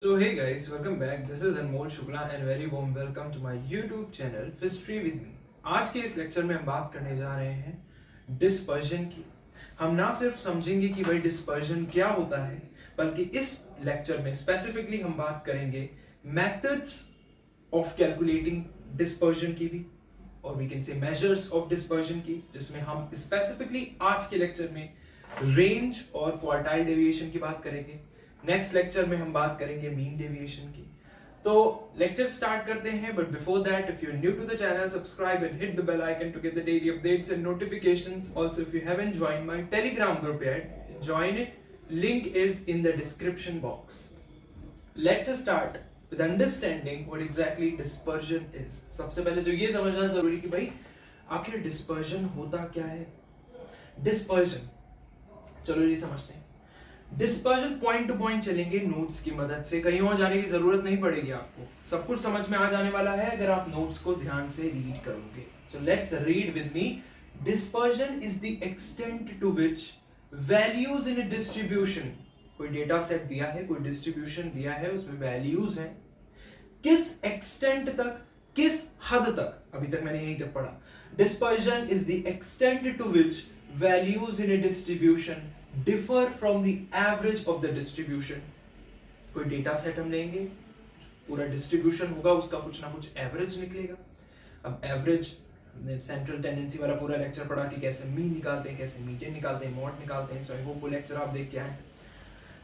So hey guys, welcome back. This is Anmol Shukla and very warm welcome to my YouTube channel History with me. आज के इस lecture में हम बात करने जा रहे हैं डिस्पर्जन की। हम ना सिर्फ समझेंगे कि भाई डिस्पर्जन क्या होता है, बल्कि इस लेक्चर में स्पेसिफिकली हम बात करेंगे मेथड्स ऑफ कैलकुलेटिंग डिस्पर्जन की भी, और we can say measures of dispersion की, जिसमें हम स्पेसिफिकली आज के लेक्चर में रेंज और क्वार्टाइल डेविएशन की बात करेंगे। नेक्स्ट लेक्चर में हम बात करेंगे मीन डेविएशन की। तो लेक्चर स्टार्ट करते हैं, but before that if you are new to the channel, subscribe and hit the bell icon to get the daily updates and notifications. Also if you haven't joined my Telegram group yet, join it, link is in the description box. Let's start with understanding what exactly dispersion is. सबसे पहले तो ये समझना जरूरी कि भाई आखिर dispersion होता क्या है। डिस्पर्जन, चलो ये समझते हैं। डिस्पर्जन पॉइंट टू पॉइंट चलेंगे नोट्स की मदद से, कहीं और जाने की जरूरत नहीं पड़ेगी आपको, सब कुछ समझ में आ जाने वाला है अगर आप नोट्स को ध्यान से रीड करोगे। So let's read with me. Dispersion is the extent to which values in a distribution, कोई डेटा सेट दिया है, कोई डिस्ट्रीब्यूशन दिया है, उसमें वैल्यूज हैं, किस एक्सटेंट तक, किस हद तक, अभी तक मैंने यही तक पढ़ा। Dispersion is the extent to which values in a distribution differ from the average of the distribution। कोई डेटा सेट हम लेंगे, पूरा डिस्ट्रीब्यूशन होगा, उसका कुछ ना कुछ एवरेज निकलेगा। अब एवरेज, सेंट्रल टेंडेंसी वाला पूरा लेक्चर पढ़ा कि कैसे मीन निकालते हैं, कैसे मीडियन निकालते हैं, मॉड निकालते हैं। सो आई होप वो लेक्चर आप देख के आए।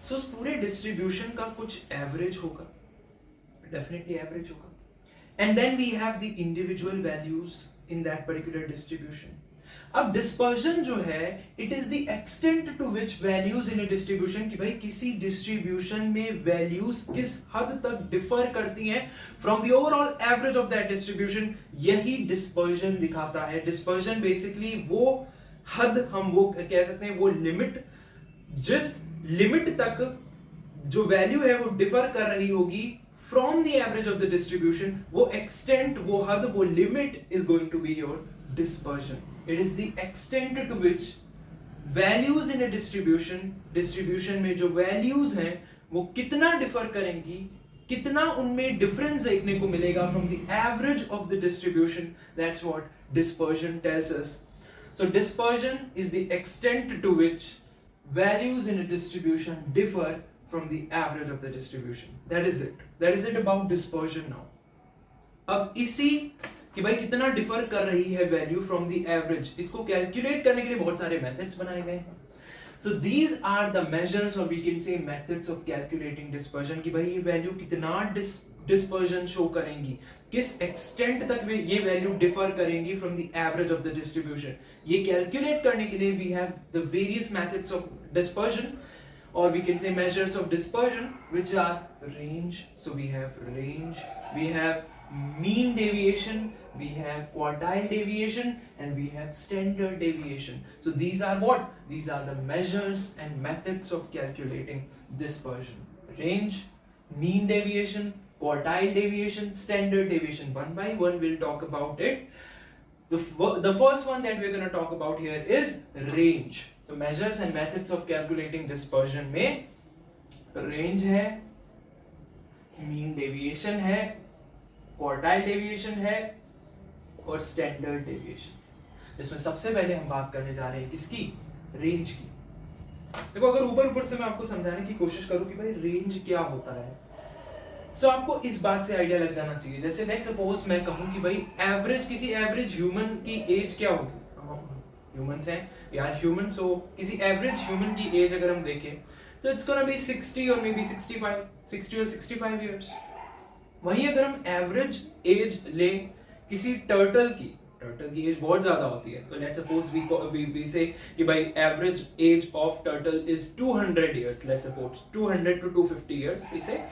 सो उस पूरे डिस्ट्रीब्यूशन का कुछ एवरेज होगा, डेफिनेटली एवरेज होगा, and then we have the individual values in that particular distribution. अब डिस्पर्जन जो है, it is the extent to which values in a distribution, कि भाई किसी डिस्ट्रीब्यूशन में वैल्यूज किस हद तक डिफर करती हैं from the overall average of that distribution, यही डिस्पर्जन दिखाता है। डिस्पर्जन बेसिकली वो हद, हम वो कह सकते हैं, वो लिमिट, जिस लिमिट तक जो वैल्यू है वो डिफर कर रही होगी from the average of the distribution, वो एक्सटेंट, वो हद, वो limit is going to be your dispersion। It is the extent to which values in a distribution में जो values हैं वो कितना differ करेंगी, कितना उनमें difference देखने को मिलेगा from the average of the distribution। That's what dispersion tells us। So dispersion is the extent to which values in a distribution differ from the average of the distribution। That is it। That is it about dispersion now। अब इसी कि भाई कितना differ कर रही है value from the average, इसको calculate करने के लिए बहुत सारे मेथड्स बनाए गए हैं। So these are the measures, और we can say methods of calculating dispersion, कि भाई ये वैल्यू कितना डिस्पर्जन शो करेंगी, किस एक्सटेंट तक ये वैल्यू डिफर करेंगी from the average of the distribution. ये कैलकुलेट करने के लिए we have the various methods of dispersion, or we can say measures of dispersion, which are range। So we have range, we have mean deviation, we have quartile deviation, and we have standard deviation। So these are what? These are the measures and methods of calculating dispersion: range, mean deviation, quartile deviation, standard deviation। One by one we'll talk about it। The first one that we're going to talk about here is range। तो measures and methods of calculating dispersion में range है, mean deviation है, quartile deviation है, और standard deviation। इसमें सबसे पहले हम बात करने जा रहे हैं किसकी? रेंज की। देखो, अगर ऊपर से मैं आपको समझाने की कोशिश करूं कि भाई रेंज क्या होता है, सो आपको इस बात से आइडिया लग जाना चाहिए। जैसे लेट्स सपोज मैं कहूं कि भाई एवरेज, किसी एवरेज ह्यूमन की एज क्या होगी, ह्यूमंस हैं, वी आर ह्यूमन, सो किसी एवरेज ह्यूमन की एज अगर हम देखें तो इट्स गोना बी 60 और मे बी 65, 60 और 65 इयर्स। वहीं अगर हम एवरेज एज लें किसी टर्टल की एज बहुत ज्यादा होती है, तो लेट्स सपोज वी से कि भाई average age of turtle is 200 years. Let's suppose 200 to 250 years, we say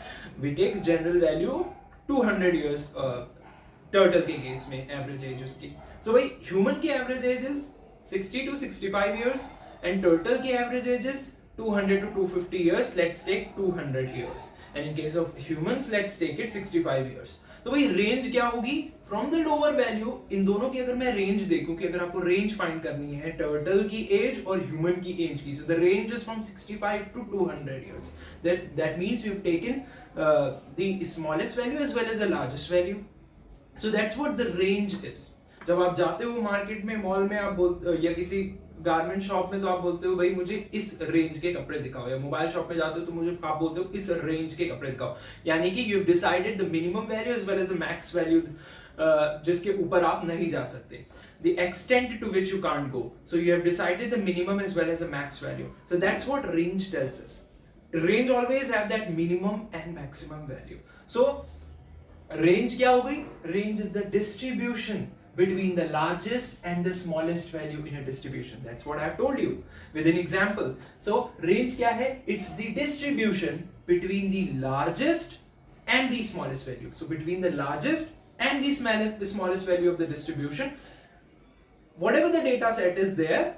we take general value 200 years turtle के केस में एवरेज एज उसकी। सो भाई ह्यूमन की average age is 60 to 65 years, and turtle की average age is 200 to 250 years। Let's take 200 years, and in case of humans let's take it 65 years। तो भाई range क्या होगी, फ्रॉम द लोअर वैल्यू, इन दोनों की अगर मैं रेंज देखूं कि अगर आपको रेंज फाइंड करनी है टर्टल की एज और ह्यूमन की एज की, so the range is from 65 to 200 years. That means you've taken the smallest value as well as the largest value. So that's what the range is. जब आप जाते हो मार्केट में, mall में, आप बोल या किसी गारमेंट शॉप में, तो आप बोलते हो भाई मुझे इस रेंज के कपड़े दिखाओ, या मोबाइल शॉप में जाते हो तो मुझे आप बोलते हो इस रेंज के कपड़े दिखाओ, यानी कि you have decided the minimum value as well as the max value जिसके ऊपर आप नहीं जा सकते, the extent to which you can't go. So you have decided the minimum as well as the max value. So that's what range tells us. Range always have that minimum and maximum value. So range क्या हो गई? Range is the distribution between the largest and the smallest value in a distribution. That's what I have told you with an example. So range क्या है? It's the distribution between the largest and the smallest value. So between the largest and the smallest value of the distribution, whatever the data set is there,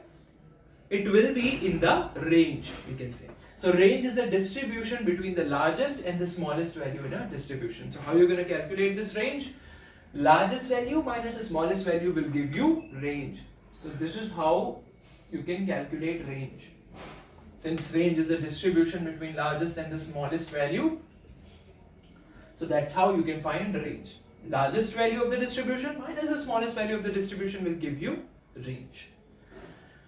it will be in the range, we can say. So range is the distribution between the largest and the smallest value in a distribution. So how are you going to calculate this range? Largest value minus the smallest value will give you range. So this is how you can calculate range. Since range is a distribution between largest and the smallest value, so that's how you can find range. Largest value of the distribution minus the smallest value of the distribution will give you range.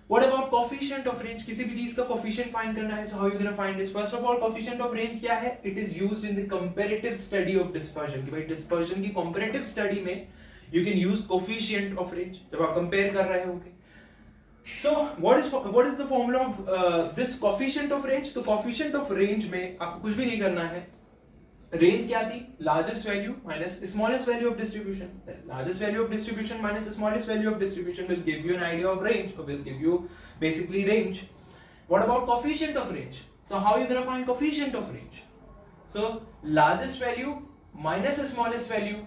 What about coefficient of range? किसी भी चीज का coefficient find करना है, so how you gonna find this? First of all, coefficient of range क्या है? It is used in the comparative study of dispersion. कि भाई dispersion की comparative study में you can use coefficient of range जब आप compare कर रहे होगे. So what is the formula of this coefficient of range? तो coefficient of range में आपको कुछ भी नहीं करना है. रेंज क्या थी? Largest value minus smallest value of distribution. Largest value of distribution minus smallest value of distribution will give you an idea of range, or will give you basically range. What about coefficient of range? So how are you going to find coefficient of range? So largest value minus the smallest value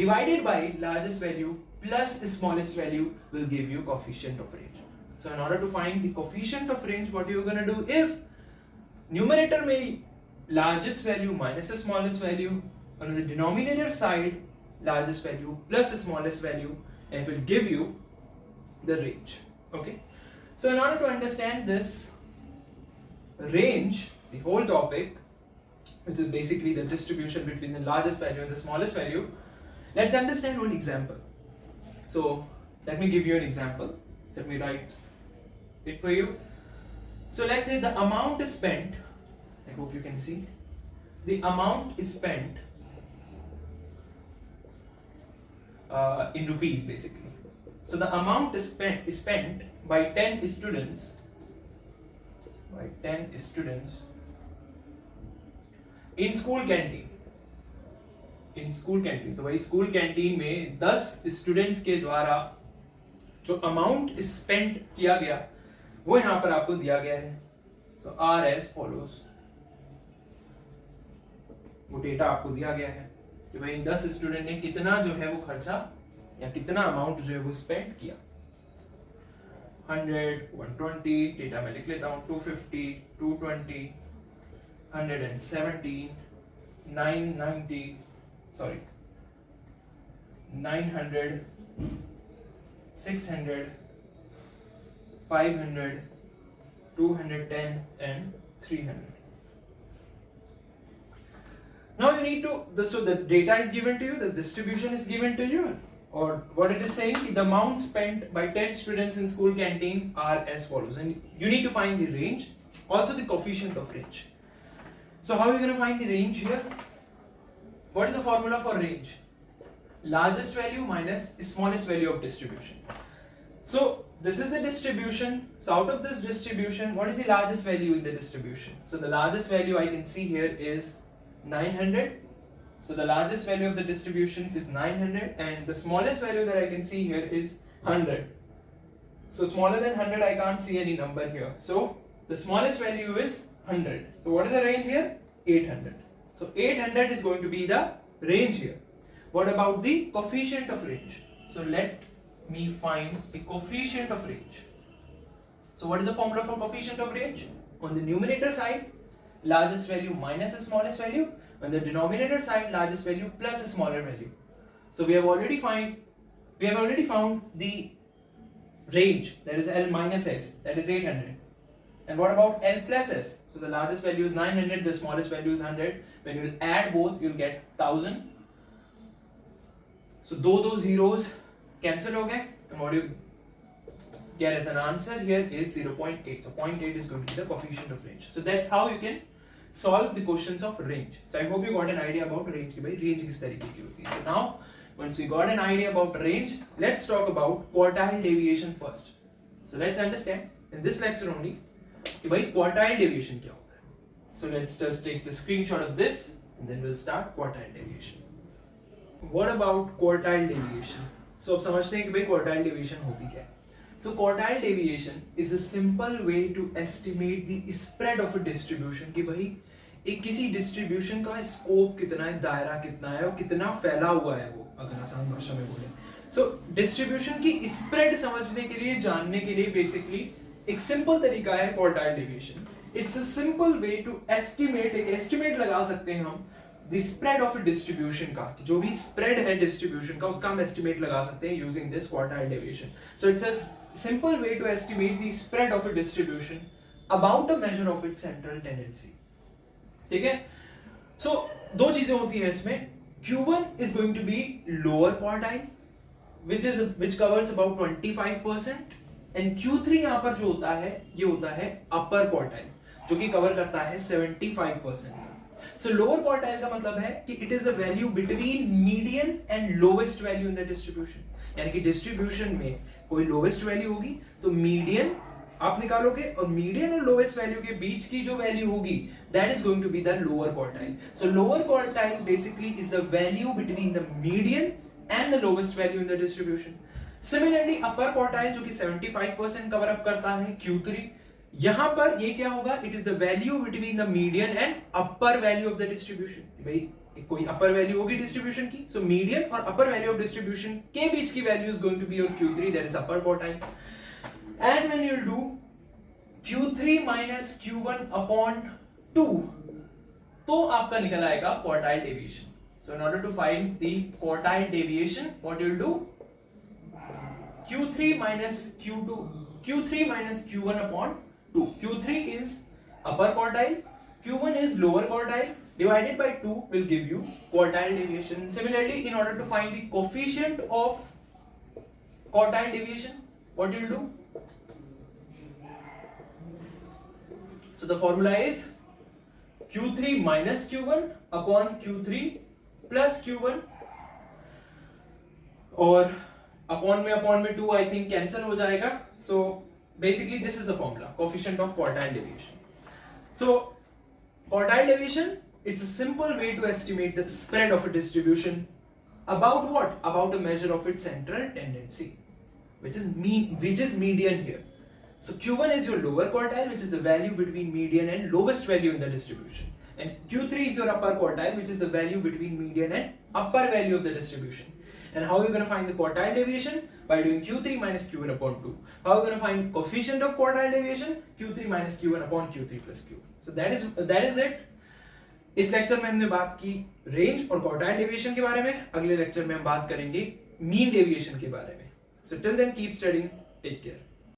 divided by largest value plus the smallest value will give you coefficient of range. So in order to find the coefficient of range, what you're going to do is numerator में largest value minus the smallest value, on the denominator side largest value plus the smallest value, and it will give you the range. Okay, so in order to understand this range, the whole topic, which is basically the distribution between the largest value and the smallest value, let's understand one example. So let me give you an example. Let me write it for you. So let's say the amount is spent, I hope you can see, the amount is spent in rupees basically. So the amount is spent by 10 students in school canteen. तो भाई school canteen में 10 students के द्वारा जो amount spend किया गया वो यहां पर आपको दिया गया है. So R as follows. वो डेटा आपको दिया गया है कि भाई 10 स्टूडेंट ने कितना जो है वो खर्चा या कितना अमाउंट जो है वो स्पेंड किया. 100, 120, डेटा मैं लिख लेता हूँ, 250, 220, 117, 990, sorry 900, 600, 500, 210 and 300. Now you need to, so the data is given to you, the distribution is given to you, or what it is saying, the amount spent by 10 students in school canteen are as follows, and you need to find the range, also the coefficient of range. So how are you going to find the range here? What is the formula for range? Largest value minus smallest value of distribution. So this is the distribution. So out of this distribution, what is the largest value in the distribution? So the largest value I can see here is 900. So the largest value of the distribution is 900, and the smallest value that I can see here is 100. So smaller than 100 I can't see any number here. So the smallest value is 100. So what is the range here? 800. So 800 is going to be the range here. What about the coefficient of range? So let me find the coefficient of range. So what is the formula for coefficient of range? On the numerator side, largest value minus the smallest value, on the denominator side largest value plus a smaller value. So we have already found the range, that is L minus S, that is 800. And what about L plus S? So the largest value is 900, the smallest value is 100. When you will add both, you'll get 1000. So those zeros cancel ho gaye, and what you get as an answer here is 0.8. So 0.8 is going to be the coefficient of range. So that's how you can solve the questions of range. So I hope you got an idea about range ki bhai range kis tarike ki hoti hai. So now once we got an idea about range, let's talk about quartile deviation first. So let's understand in this lecture only कि भाई quartile deviation क्या होता है. So let's just take the screenshot of this and then we'll start quartile deviation. What about quartile deviation? So अब समझते हैं कि भाई quartile deviation होती क्या है. So quartile deviation is a simple way to estimate the spread of a distribution कि भाई एक किसी डिस्ट्रीब्यूशन का स्कोप कितना है, दायरा कितना है और कितना फैला हुआ है वो, अगर आसान भाषा में बोले. सो डिस्ट्रीब्यूशन की स्प्रेड समझने के लिए, जानने के लिए बेसिकली एक सिंपल तरीका है quartile deviation. It's a simple way to estimate, एक एस्टिमेट लगा सकते हैं हम द स्प्रेड ऑफ डिस्ट्रीब्यूशन का, जो भी स्प्रेड है डिस्ट्रीब्यूशन का उसका हम एस्टिमेट लगा सकते हैं using this quartile deviation. So it's a simple way to estimate the spread of a distribution about a measure of its central tendency. ठीक है. सो दो चीजें होती हैं इसमें. Q1 is going to be lower quartile which covers about 25%, and Q3 यहाँ पर जो होता है ये होता है upper quartile जो कि कवर करता है 75%. So lower quartile का मतलब है कि it is a value between median and lowest value in the distribution. यानी कि डिस्ट्रीब्यूशन में कोई लोवेस्ट वैल्यू होगी तो मीडियन आप निकालोगे और मीडियन और लोवेस्ट वैल्यू के बीच की जो वैल्यू होगी that is going to be the lower quartile. So lower quartile basically is the value between the median and the lowest value in the distribution. Similarly upper quartile जो कि 75% cover up करता है Q3, यहां पर ये क्या होगा, it is the value between the median and upper value of the distribution. भाई कोई अपर वैल्यू होगी डिस्ट्रीब्यूशन की, सो मीडियन और अपर वैल्यू ऑफ डिस्ट्रीब्यूशन के बीच की value is going to be your Q3, that is upper quartile. And when you do Q3 minus Q1 upon 2, तो आपका निकल आएगा quartile deviation. So in order to find the quartile deviation, what you'll do? Q3 minus Q1 upon 2. Q3 is upper quartile, Q1 is lower quartile. Divided by 2 will give you quartile deviation. Similarly, in order to find the coefficient of quartile deviation, what you'll do? So the formula is Q3 minus Q1 upon Q3 plus Q1, और upon में 2 I think cancel हो जाएगा. So basically this is the formula, coefficient of quartile deviation. So quartile deviation, it's a simple way to estimate the spread of a distribution about what? About a measure of its central tendency, which is median here. So Q1 is your lower quartile, which is the value between median and lowest value in the distribution, and Q3 is your upper quartile, which is the value between median and upper value of the distribution. And how are you going to find the quartile deviation? By doing Q3 minus Q1 upon 2. How are you going to find coefficient of quartile deviation? Q3 minus Q1 upon Q3 plus Q1. So that is it. इस lecture में हमने बात की range और quartile deviation के बारे में. अगले लेक्चर में हम बात करेंगे मीन डेविएशन के बारे में. So till then keep studying. Take care.